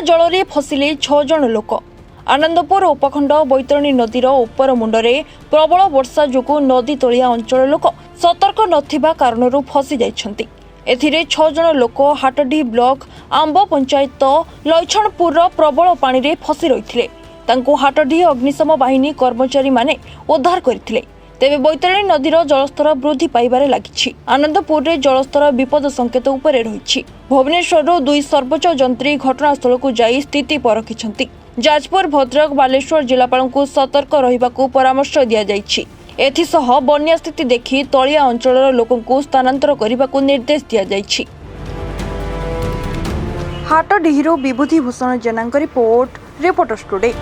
जल फसिले 6 जन लोक। आनंदपुर उपखंड बैतरणी नदीर उपर मुंडरे प्रबल वर्षा जोगु नदी तलिया अंचल लोक सतर्क नथिबा कारणरू फसी जाइछन्ति। एथिरे 6 जन लोक हाटडी ब्लॉक आंब पंचायत लैछणपुर प्रबल पानी रे फसी रहिथिले। तांको हाटडी अग्निशम बाहिनी कर्मचारी माने उद्धार करथिले। तेबे बैतरणी नदीर जलस्तर वृद्धि पाइबारे लागिछि। आनंदपुर रे जलस्तर विपद संकेत उपरे रहिछि। भुवनेश्वर 2 सर्वोच्च जंत्री घटनास्थल को जाई स्थिति परखिछन्ति। जाजपुर भद्रक बालेश्वर जिलापाल को सतर्क रहिबाकू परामर्श दिया जाइछि। एथिसह बन्या स्थिति देखि तलिया अंचलर लोकंकू स्थानांतर करिबाकू निर्देश दिया जाइछि। हाटडीहिरो Vibhuti Bhushan जेनांक report, reporters today.